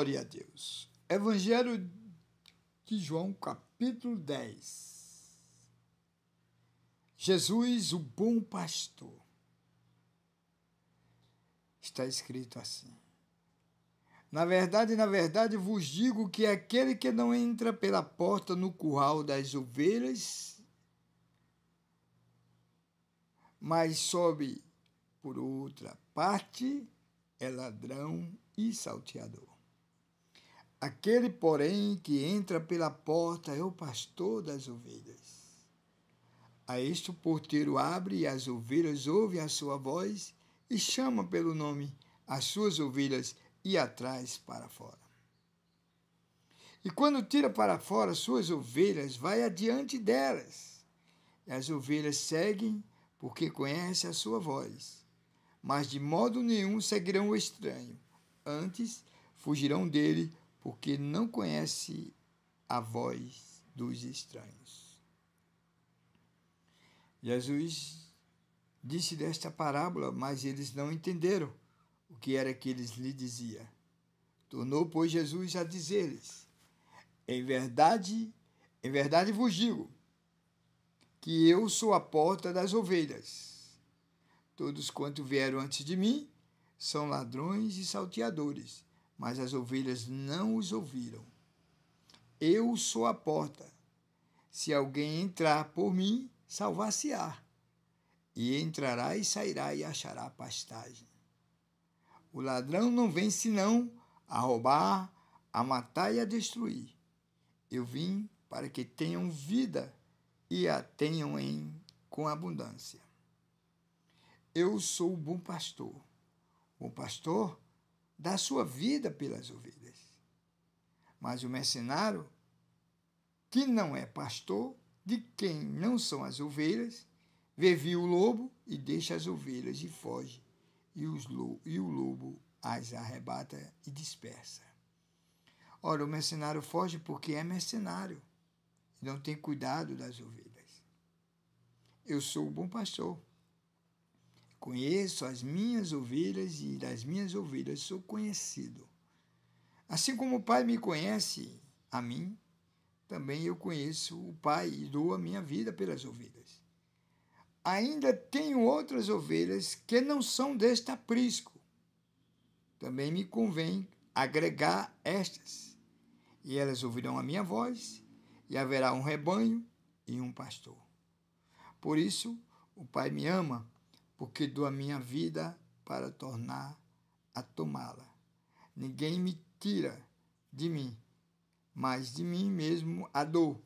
Glória a Deus. Evangelho de João, capítulo 10. Jesus, o bom pastor. Está escrito assim: na verdade, vos digo que aquele que não entra pela porta no curral das ovelhas, mas sobe por outra parte, é ladrão e salteador. Aquele, porém, que entra pela porta é o pastor das ovelhas. A este o porteiro abre e as ovelhas ouvem a sua voz e chama pelo nome as suas ovelhas e as traz para fora. E quando tira para fora suas ovelhas, vai adiante delas. E as ovelhas seguem porque conhecem a sua voz. Mas de modo nenhum seguirão o estranho. Antes fugirão dele, porque não conhece a voz dos estranhos. Jesus disse desta parábola, mas eles não entenderam o que era que eles lhe dizia. Tornou, pois, Jesus a dizer-lhes: em verdade vos digo, que eu sou a porta das ovelhas. Todos quanto vieram antes de mim são ladrões e salteadores, mas as ovelhas não os ouviram. Eu sou a porta. Se alguém entrar por mim, salvar-se-á, e entrará e sairá e achará pastagem. O ladrão não vem senão a roubar, a matar e a destruir. Eu vim para que tenham vida e a tenham com abundância. Eu sou o bom pastor. O pastor dá sua vida pelas ovelhas. Mas o mercenário, que não é pastor, de quem não são as ovelhas, vê o lobo e deixa as ovelhas e foge, e o lobo as arrebata e dispersa. Ora, o mercenário foge porque é mercenário e não tem cuidado das ovelhas. Eu sou o bom pastor. Conheço as minhas ovelhas e das minhas ovelhas sou conhecido. Assim como o Pai me conhece a mim, também eu conheço o Pai e dou a minha vida pelas ovelhas. Ainda tenho outras ovelhas que não são deste aprisco. Também me convém agregar estas, e elas ouvirão a minha voz, e haverá um rebanho e um pastor. Por isso, o Pai me ama, porque dou a minha vida para tornar a tomá-la. Ninguém me tira de mim, mas de mim mesmo a dou.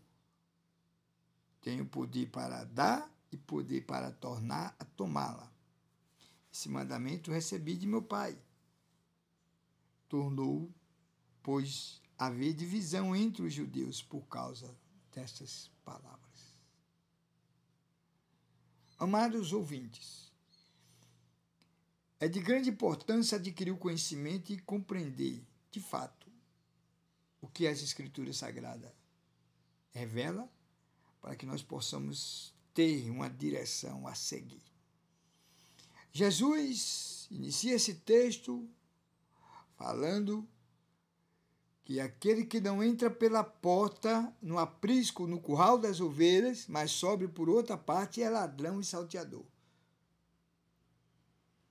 Tenho poder para dar e poder para tornar a tomá-la. Esse mandamento recebi de meu Pai. Tornou, pois, haver divisão entre os judeus por causa destas palavras. Amados ouvintes, é de grande importância adquirir o conhecimento e compreender, de fato, o que as Escrituras Sagradas revelam, para que nós possamos ter uma direção a seguir. Jesus inicia esse texto falando que aquele que não entra pela porta, no aprisco, no curral das ovelhas, mas sobe por outra parte, é ladrão e salteador.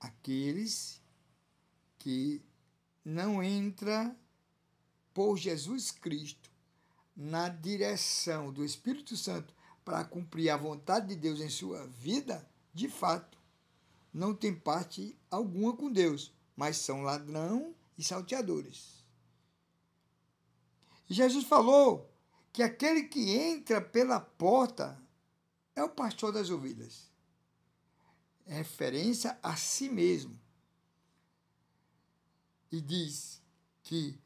Aqueles que não entram por Jesus Cristo na direção do Espírito Santo para cumprir a vontade de Deus em sua vida, de fato, não tem parte alguma com Deus, mas são ladrão e salteadores. E Jesus falou que aquele que entra pela porta é o pastor das ovelhas. É referência a si mesmo. E diz que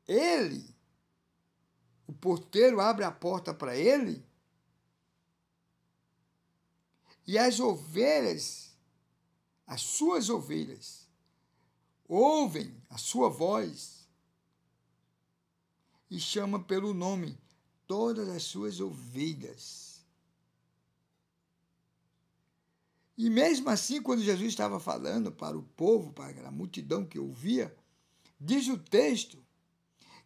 ele, o porteiro, abre a porta para ele e as ovelhas, as suas ovelhas, ouvem a sua voz e chama pelo nome todas as suas ovelhas. E mesmo assim, quando Jesus estava falando para o povo, para a multidão que ouvia, diz o texto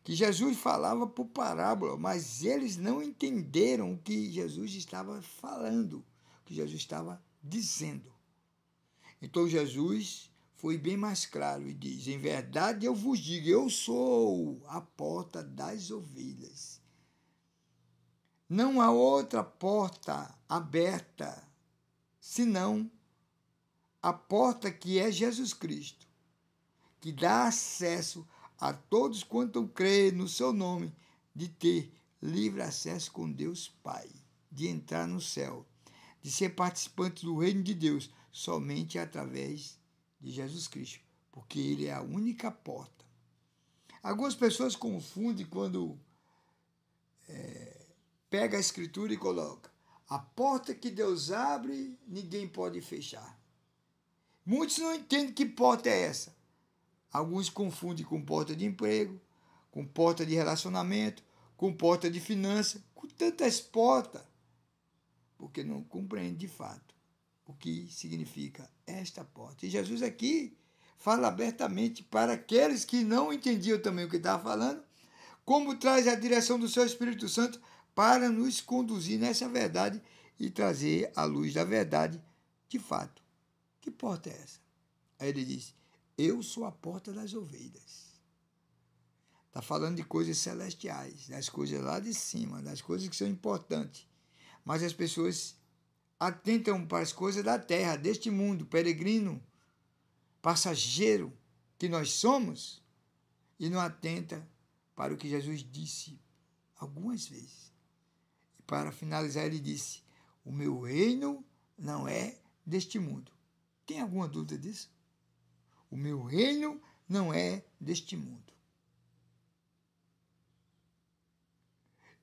que Jesus falava por parábola, mas eles não entenderam o que Jesus estava falando, o que Jesus estava dizendo. Então Jesus foi bem mais claro e diz: em verdade eu vos digo, eu sou a porta das ovelhas. Não há outra porta aberta, senão a porta que é Jesus Cristo, que dá acesso a todos quanto crêem no seu nome, de ter livre acesso com Deus Pai, de entrar no céu, de ser participante do reino de Deus, somente através de Jesus Cristo, porque Ele é a única porta. Algumas pessoas confundem quando pega a Escritura e coloca: a porta que Deus abre, ninguém pode fechar. Muitos não entendem que porta é essa. Alguns confundem com porta de emprego, com porta de relacionamento, com porta de finança, com tantas portas, porque não compreende de fato o que significa esta porta. E Jesus aqui fala abertamente para aqueles que não entendiam também o que estava falando, como traz a direção do seu Espírito Santo para nos conduzir nessa verdade e trazer a luz da verdade de fato. Que porta é essa? Aí ele diz: eu sou a porta das ovelhas. Está falando de coisas celestiais, das coisas lá de cima, das coisas que são importantes. Mas as pessoas atentam para as coisas da terra, deste mundo, peregrino, passageiro que nós somos, e não atenta para o que Jesus disse algumas vezes. E para finalizar, ele disse: o meu reino não é deste mundo. Tem alguma dúvida disso? O meu reino não é deste mundo.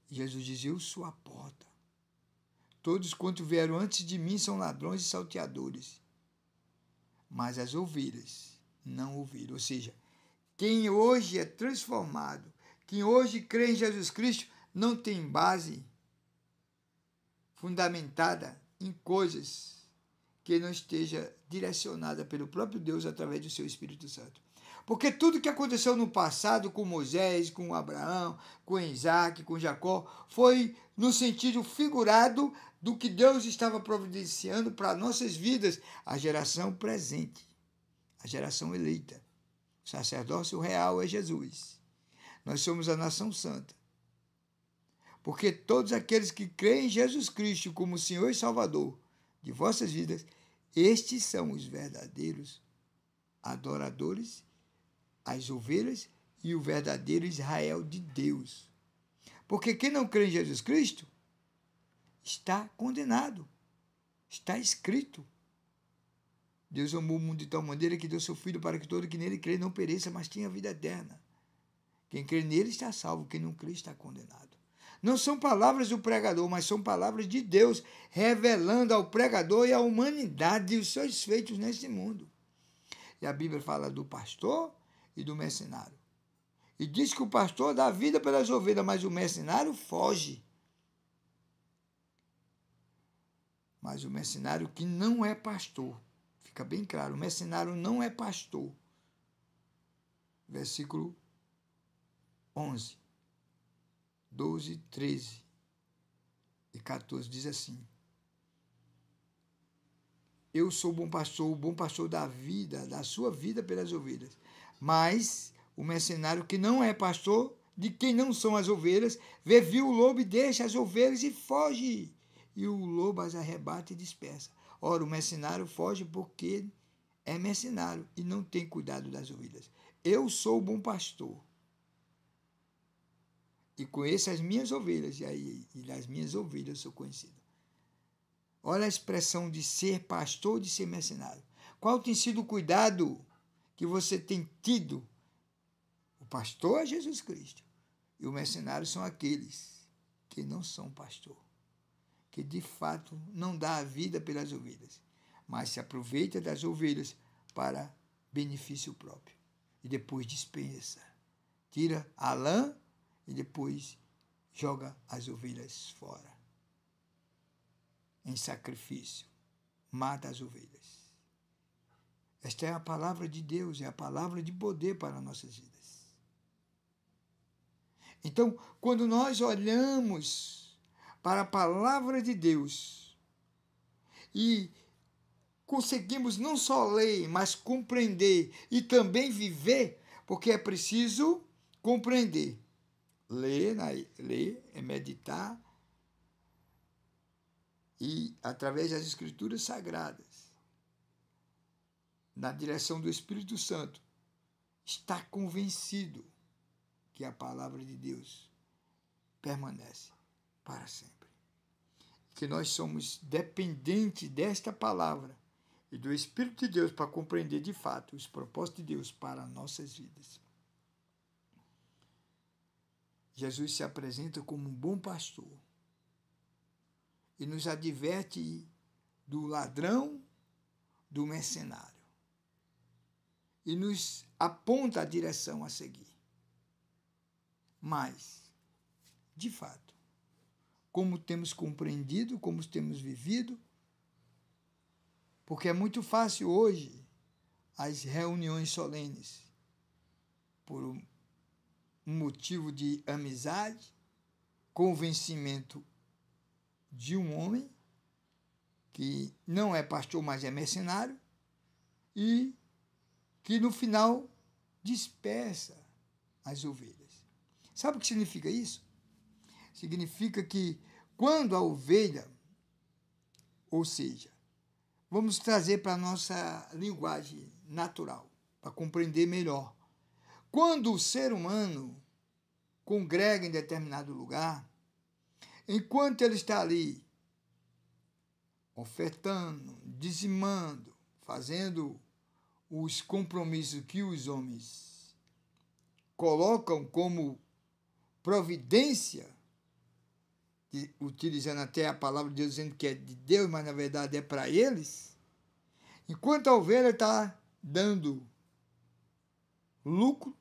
Jesus diz: eu sou a porta. Todos quanto vieram antes de mim são ladrões e salteadores, mas as ovelhas não ouviram. Ou seja, quem hoje é transformado, quem hoje crê em Jesus Cristo, não tem base fundamentada em coisas que não esteja direcionada pelo próprio Deus através do seu Espírito Santo. Porque tudo que aconteceu no passado com Moisés, com Abraão, com Isaac, com Jacó, foi no sentido figurado do que Deus estava providenciando para nossas vidas, a geração presente, a geração eleita. O sacerdócio real é Jesus. Nós somos a nação santa. Porque todos aqueles que creem em Jesus Cristo como Senhor e Salvador de vossas vidas, estes são os verdadeiros adoradores, as ovelhas e o verdadeiro Israel de Deus. Porque quem não crê em Jesus Cristo está condenado. Está escrito: Deus amou o mundo de tal maneira que deu seu Filho para que todo que nele crê não pereça, mas tenha vida eterna. Quem crê nele está salvo, quem não crê está condenado. Não são palavras do pregador, mas são palavras de Deus, revelando ao pregador e à humanidade os seus feitos nesse mundo. E a Bíblia fala do pastor e do mercenário. E diz que o pastor dá vida pelas ovelhas, mas o mercenário foge. Mas o mercenário que não é pastor, fica bem claro, o mercenário não é pastor. Versículo 11. 12, 13 e 14 diz assim: eu sou o bom pastor da vida, da sua vida pelas ovelhas. Mas o mercenário que não é pastor, de quem não são as ovelhas, viu o lobo e deixa as ovelhas e foge. E o lobo as arrebata e dispersa. Ora, o mercenário foge porque é mercenário e não tem cuidado das ovelhas. Eu sou o bom pastor e conheço as minhas ovelhas, e das minhas ovelhas eu sou conhecido. Olha a expressão de ser pastor, de ser mercenário. Qual tem sido o cuidado que você tem tido? O pastor é Jesus Cristo. E o mercenário são aqueles que não são pastor, que de fato não dá a vida pelas ovelhas, mas se aproveita das ovelhas para benefício próprio. E depois dispensa. Tira a lã e depois joga as ovelhas fora. Em sacrifício, mata as ovelhas. Esta é a palavra de Deus, é a palavra de poder para nossas vidas. Então, quando nós olhamos para a palavra de Deus e conseguimos não só ler, mas compreender e também viver, porque é preciso compreender. Ler é meditar e, através das Escrituras Sagradas, na direção do Espírito Santo, estar convencido que a palavra de Deus permanece para sempre. Que nós somos dependentes desta palavra e do Espírito de Deus para compreender de fato os propósitos de Deus para nossas vidas. Jesus se apresenta como um bom pastor e nos adverte do ladrão, do mercenário, e nos aponta a direção a seguir. Mas, de fato, como temos compreendido, como temos vivido, porque é muito fácil hoje as reuniões solenes, por um motivo de amizade, convencimento de um homem que não é pastor, mas é mercenário, e que no final dispersa as ovelhas. Sabe o que significa isso? Significa que quando a ovelha, ou seja, vamos trazer para a nossa linguagem natural, para compreender melhor. Quando o ser humano congrega em determinado lugar, enquanto ele está ali ofertando, dizimando, fazendo os compromissos que os homens colocam como providência, utilizando até a palavra de Deus, dizendo que é de Deus, mas na verdade é para eles, enquanto a ovelha está dando lucro,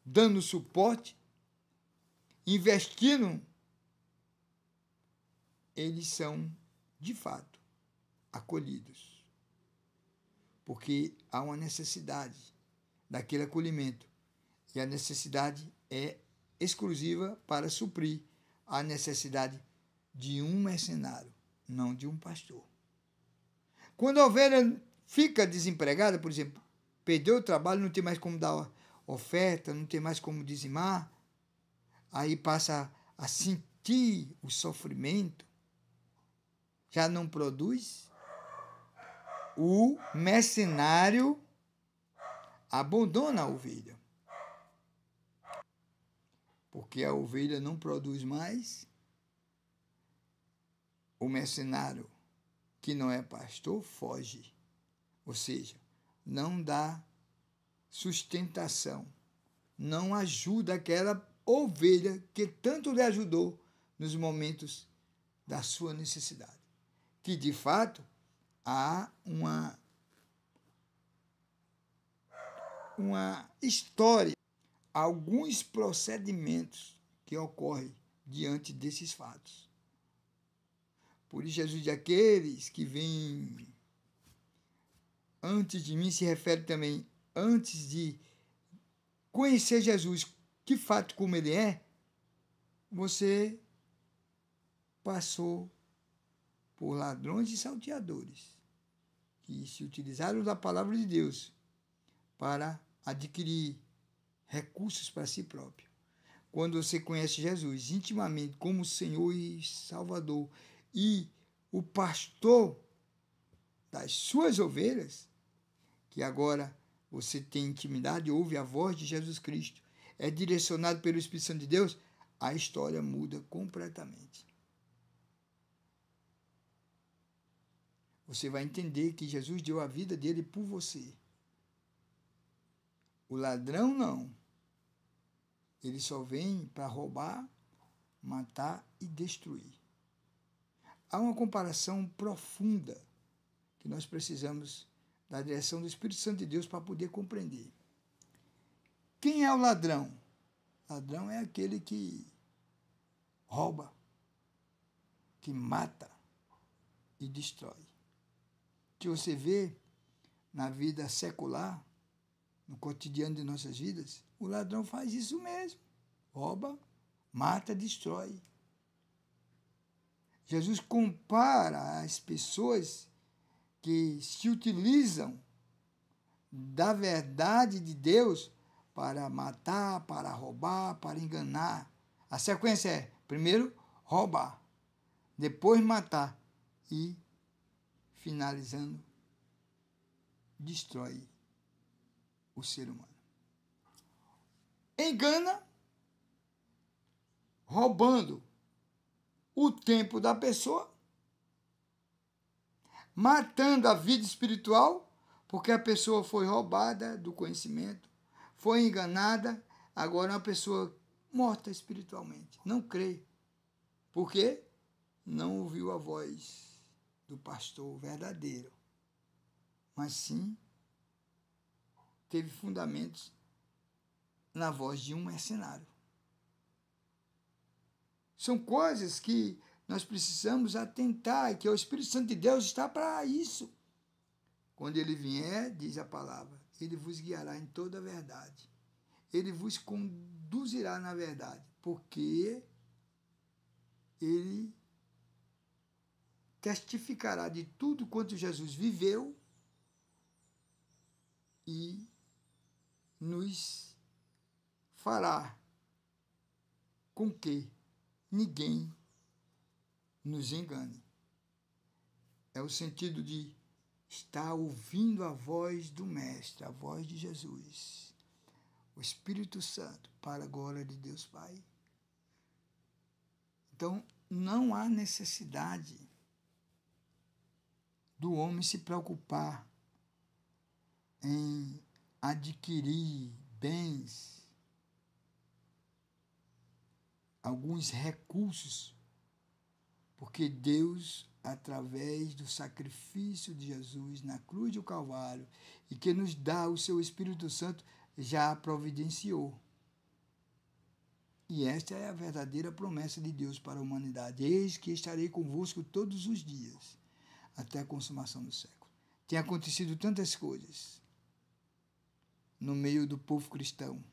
dando suporte, investindo, eles são, de fato, acolhidos. Porque há uma necessidade daquele acolhimento. E a necessidade é exclusiva para suprir a necessidade de um mercenário, não de um pastor. Quando a ovelha fica desempregada, por exemplo, perdeu o trabalho, não tem mais como dar oferta, não tem mais como dizimar, aí passa a sentir o sofrimento, já não produz, o mercenário abandona a ovelha. Porque a ovelha não produz mais, o mercenário, que não é pastor, foge. Ou seja, não dá sustentação, não ajuda aquela ovelha que tanto lhe ajudou nos momentos da sua necessidade. Que, de fato, há uma história, alguns procedimentos que ocorrem diante desses fatos. Por isso, Jesus diz: aqueles que vêm antes de mim, se refere também antes de conhecer Jesus, que fato como ele é, você passou por ladrões e salteadores, que se utilizaram da palavra de Deus para adquirir recursos para si próprio. Quando você conhece Jesus intimamente como Senhor e Salvador e o pastor das suas ovelhas, que agora você tem intimidade, ouve a voz de Jesus Cristo, é direcionado pelo Espírito Santo de Deus, a história muda completamente. Você vai entender que Jesus deu a vida dele por você. O ladrão não. Ele só vem para roubar, matar e destruir. Há uma comparação profunda que nós precisamos da direção do Espírito Santo de Deus para poder compreender. Quem é o ladrão? O ladrão é aquele que rouba, que mata e destrói. Que você vê na vida secular, no cotidiano de nossas vidas, o ladrão faz isso mesmo. rouba, mata, destrói. Jesus compara as pessoas que se utilizam da verdade de Deus para matar, para roubar, para enganar. A sequência é, primeiro, roubar, depois matar e, finalizando, destrói o ser humano. Engana, roubando o tempo da pessoa, matando a vida espiritual, porque a pessoa foi roubada do conhecimento, foi enganada, agora é uma pessoa morta espiritualmente, não crê. Por quê? Não ouviu a voz do pastor verdadeiro, mas sim teve fundamentos na voz de um mercenário. São coisas que nós precisamos atentar, e que o Espírito Santo de Deus está para isso. Quando ele vier, diz a palavra, ele vos guiará em toda a verdade. Ele vos conduzirá na verdade, porque ele testificará de tudo quanto Jesus viveu e nos fará com que ninguém nos engane. É o sentido de estar ouvindo a voz do Mestre, a voz de Jesus, o Espírito Santo, para a glória de Deus Pai. Então, não há necessidade do homem se preocupar em adquirir bens, alguns recursos, porque Deus, através do sacrifício de Jesus na cruz do Calvário, e que nos dá o seu Espírito Santo, já providenciou. E esta é a verdadeira promessa de Deus para a humanidade. Eis que estarei convosco todos os dias, até a consumação do século. Tem acontecido tantas coisas no meio do povo cristão,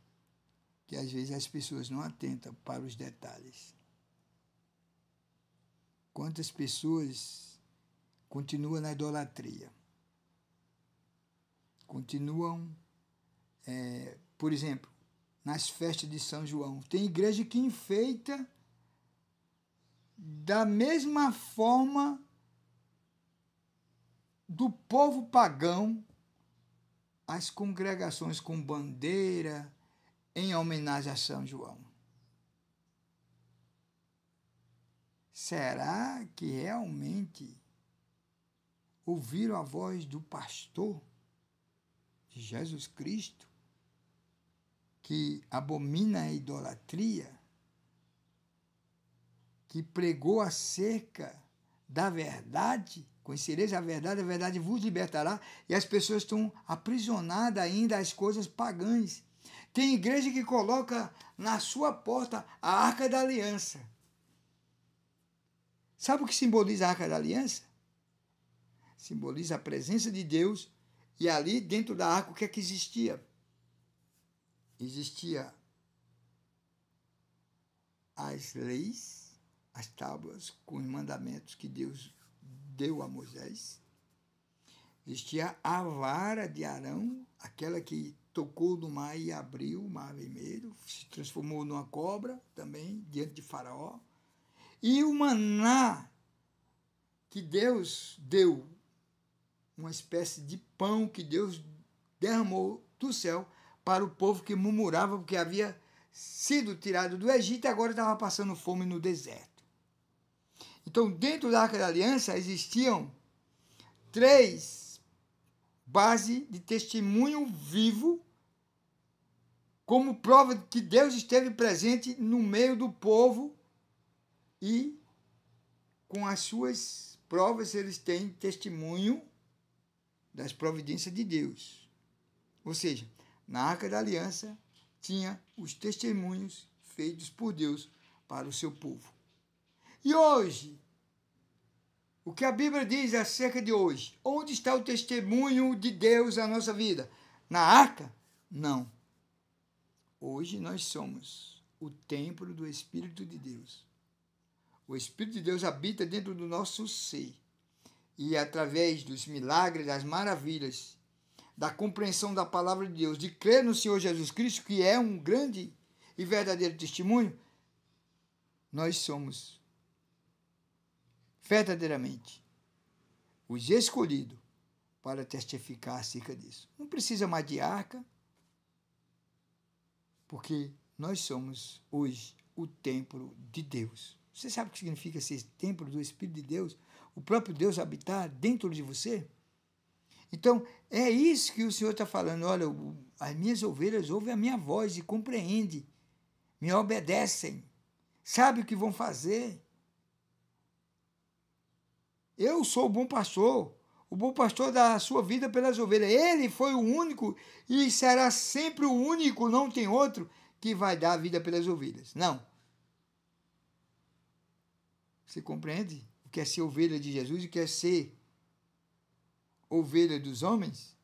que às vezes as pessoas não atentam para os detalhes. Quantas pessoas continuam na idolatria? Continuam, por exemplo, nas festas de São João. Tem igreja que enfeita da mesma forma do povo pagão as congregações com bandeira em homenagem a São João. Será que realmente ouviram a voz do pastor de Jesus Cristo, que abomina a idolatria, que pregou acerca da verdade? Conhecereis a verdade vos libertará, e as pessoas estão aprisionadas ainda às coisas pagãs. Tem igreja que coloca na sua porta a Arca da Aliança. Sabe o que simboliza a Arca da Aliança? Simboliza a presença de Deus, e ali dentro da arca o que é que existia? Existia as leis, as tábuas com os mandamentos que Deus deu a Moisés. Existia a vara de Arão, aquela que tocou no mar e abriu o mar vermelho, se transformou numa cobra também, diante de Faraó. E o maná, que Deus deu, uma espécie de pão que Deus derramou do céu para o povo que murmurava porque havia sido tirado do Egito e agora estava passando fome no deserto. Então, dentro da Arca da Aliança existiam 3 bases de testemunho vivo, como prova de que Deus esteve presente no meio do povo, e com as suas provas eles têm testemunho das providências de Deus. Ou seja, na Arca da Aliança tinha os testemunhos feitos por Deus para o seu povo. E hoje, o que a Bíblia diz acerca de hoje? Onde está o testemunho de Deus na nossa vida? Na arca? Não. Hoje nós somos o templo do Espírito de Deus. O Espírito de Deus habita dentro do nosso ser. E através dos milagres, das maravilhas, da compreensão da palavra de Deus, de crer no Senhor Jesus Cristo, que é um grande e verdadeiro testemunho, nós somos verdadeiramente os escolhidos para testificar acerca disso. Não precisa mais de arca, porque nós somos hoje o templo de Deus. Você sabe o que significa ser templo do Espírito de Deus? O próprio Deus habitar dentro de você? Então, é isso que o Senhor está falando. Olha, as minhas ovelhas ouvem a minha voz e compreendem, me obedecem, sabem o que vão fazer. Eu sou o bom pastor dá a sua vida pelas ovelhas. Ele foi o único e será sempre o único, não tem outro, que vai dar a vida pelas ovelhas. Não. Você compreende o que é ser ovelha de Jesus e o que é ser ovelha dos homens?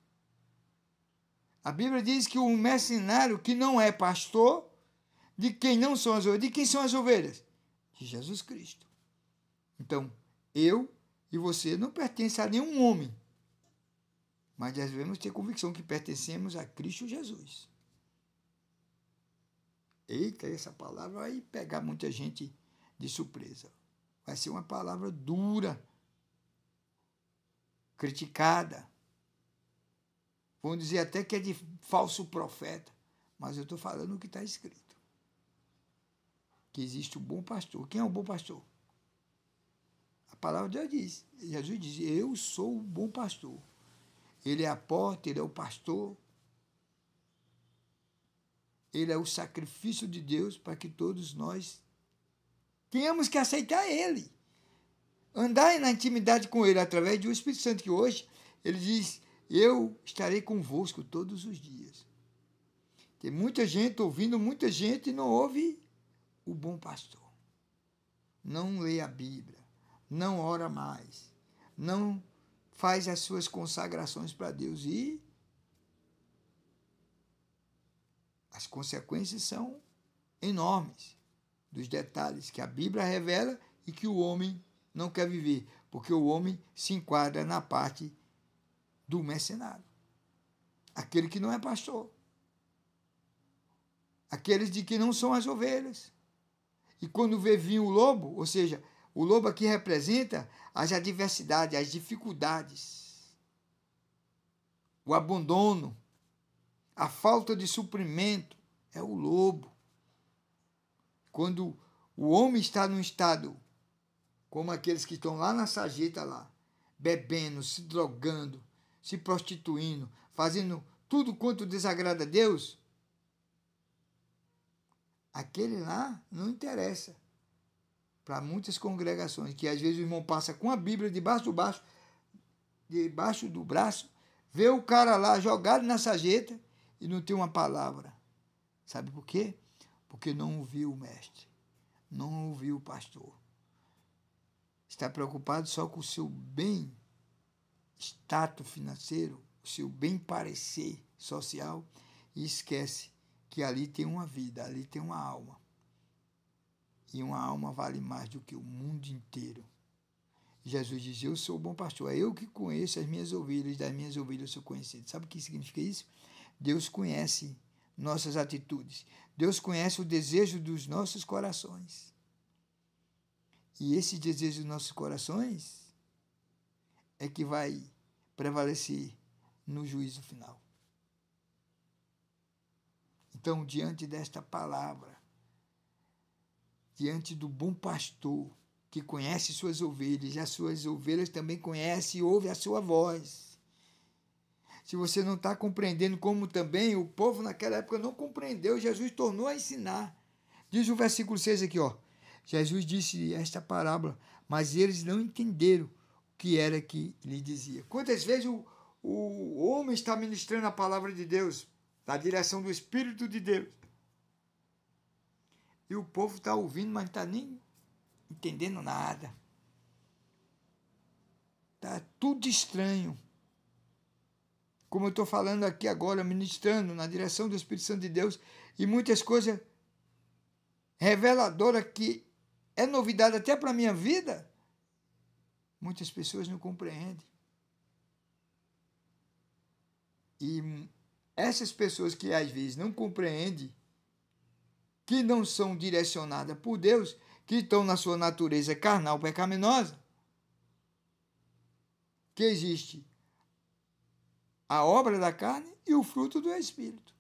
A Bíblia diz que o mercenário que não é pastor, de quem não são as ovelhas, de quem são as ovelhas? De Jesus Cristo. Então, eu e você não pertencem a nenhum homem, mas devemos ter convicção que pertencemos a Cristo Jesus. Eita, essa palavra vai pegar muita gente de surpresa. Vai ser uma palavra dura, criticada. Vão dizer até que é de falso profeta, mas eu estou falando o que está escrito. Que existe um bom pastor. Quem é o bom pastor? A palavra de Deus diz, Jesus diz, eu sou o bom pastor. Ele é a porta, ele é o pastor. Ele é o sacrifício de Deus para que todos nós tenhamos que aceitar ele. Andar na intimidade com ele através do Espírito Santo, que hoje ele diz, eu estarei convosco todos os dias. Tem muita gente ouvindo, muita gente não ouve o bom pastor. Não lê a Bíblia. Não ora mais, não faz as suas consagrações para Deus e as consequências são enormes dos detalhes que a Bíblia revela e que o homem não quer viver, porque o homem se enquadra na parte do mercenário, aquele que não é pastor, aqueles de que não são as ovelhas. E quando vê vir o lobo, ou seja, o lobo aqui representa as adversidades, as dificuldades, o abandono, a falta de suprimento, é o lobo. Quando o homem está num estado como aqueles que estão lá na sarjeta, lá, bebendo, se drogando, se prostituindo, fazendo tudo quanto desagrada a Deus, aquele lá não interessa. Para muitas congregações, que às vezes o irmão passa com a Bíblia debaixo do braço, vê o cara lá jogado na sarjeta e não tem uma palavra. Sabe por quê? Porque não ouviu o mestre, não ouviu o pastor. Está preocupado só com o seu bem, status financeiro, o seu bem parecer social e esquece que ali tem uma vida, ali tem uma alma. E uma alma vale mais do que o mundo inteiro. Jesus diz, eu sou o bom pastor, é eu que conheço as minhas ovelhas, das minhas ovelhas eu sou conhecido. Sabe o que significa isso? Deus conhece nossas atitudes. Deus conhece o desejo dos nossos corações. E esse desejo dos nossos corações é que vai prevalecer no juízo final. Então, diante desta palavra, diante do bom pastor, que conhece suas ovelhas, e as suas ovelhas também conhecem e ouvem a sua voz. Se você não está compreendendo, como também o povo naquela época não compreendeu, Jesus tornou a ensinar. Diz o versículo 6 aqui, ó. Jesus disse esta parábola, mas eles não entenderam o que era que lhe dizia. Quantas vezes o homem está ministrando a palavra de Deus, na direção do Espírito de Deus, e o povo está ouvindo, mas não está nem entendendo nada. Está tudo estranho. Como eu estou falando aqui agora, ministrando na direção do Espírito Santo de Deus, e muitas coisas reveladora, que é novidade até para a minha vida, muitas pessoas não compreendem. E essas pessoas que às vezes não compreendem, que não são direcionadas por Deus, que estão na sua natureza carnal pecaminosa, que existe a obra da carne e o fruto do Espírito.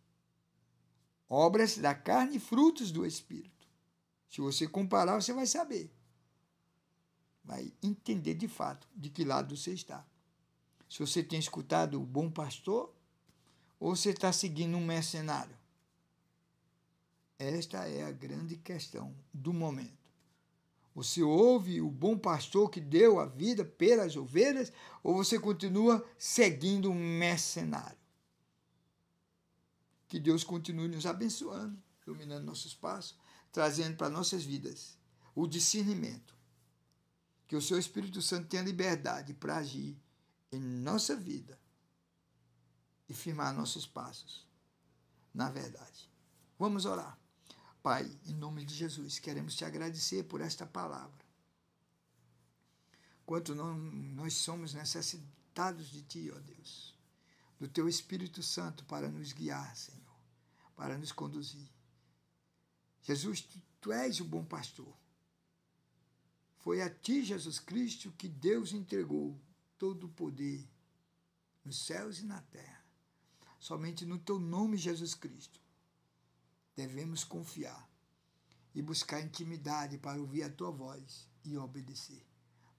Obras da carne e frutos do Espírito. Se você comparar, você vai saber. Vai entender de fato de que lado você está. Se você tem escutado o bom pastor ou você está seguindo um mercenário. Esta é a grande questão do momento. Você ouve o bom pastor que deu a vida pelas ovelhas ou você continua seguindo um mercenário? Que Deus continue nos abençoando, iluminando nossos passos, trazendo para nossas vidas o discernimento. Que o seu Espírito Santo tenha liberdade para agir em nossa vida e firmar nossos passos na verdade. Vamos orar. Pai, em nome de Jesus, queremos te agradecer por esta palavra. Quanto nós somos necessitados de ti, ó Deus, do teu Espírito Santo para nos guiar, Senhor, para nos conduzir. Jesus, tu és o bom pastor. Foi a ti, Jesus Cristo, que Deus entregou todo o poder nos céus e na terra. Somente no teu nome, Jesus Cristo, devemos confiar e buscar intimidade para ouvir a tua voz e obedecer.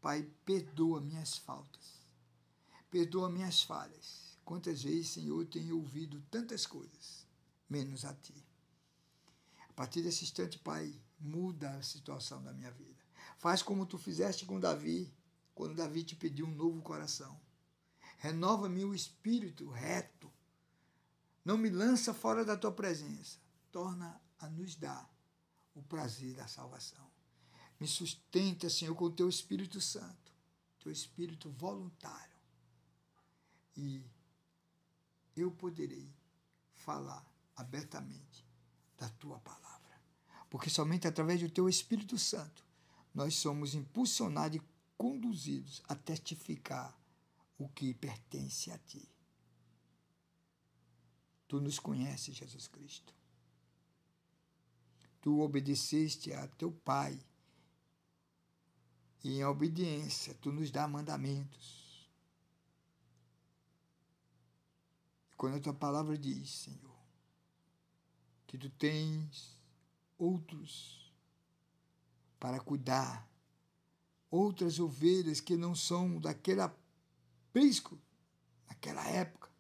Pai, perdoa minhas faltas, perdoa minhas falhas. Quantas vezes, Senhor, eu tenho ouvido tantas coisas, menos a ti. A partir desse instante, Pai, muda a situação da minha vida. Faz como tu fizeste com Davi, quando Davi te pediu um novo coração. Renova-me o espírito reto. Não me lança fora da tua presença. Torna a nos dar o prazer da salvação. Me sustenta, Senhor, com o teu Espírito Santo, teu Espírito voluntário. E eu poderei falar abertamente da tua palavra. Porque somente através do teu Espírito Santo nós somos impulsionados e conduzidos a testificar o que pertence a ti. Tu nos conheces, Jesus Cristo. Tu obedeceste a teu Pai. E em obediência, tu nos dá mandamentos. Quando a tua palavra diz, Senhor, que tu tens outros para cuidar, outras ovelhas que não são daquele aprisco, naquela época,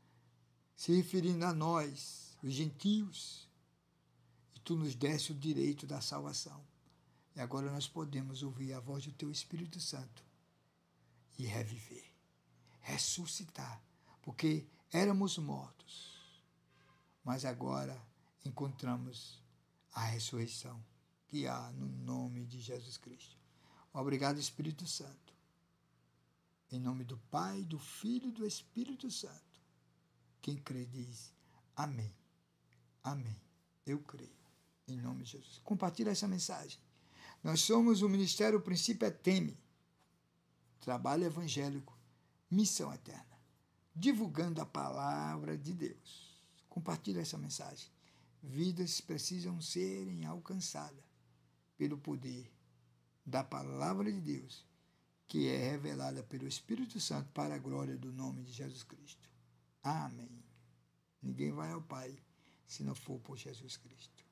se referindo a nós, os gentios, e tu nos deste o direito da salvação. E agora nós podemos ouvir a voz do teu Espírito Santo e reviver, ressuscitar, porque éramos mortos, mas agora encontramos a ressurreição que há no nome de Jesus Cristo. Obrigado, Espírito Santo. Em nome do Pai, do Filho e do Espírito Santo. Quem crê diz amém. Amém. Eu creio. Em nome de Jesus. Compartilha essa mensagem. Nós somos o Ministério O Princípio é Teme. Trabalho evangélico, missão eterna. Divulgando a palavra de Deus. Compartilha essa mensagem. Vidas precisam serem alcançadas pelo poder da palavra de Deus, que é revelada pelo Espírito Santo para a glória do nome de Jesus Cristo. Amém. Ninguém vai ao Pai se não for por Jesus Cristo.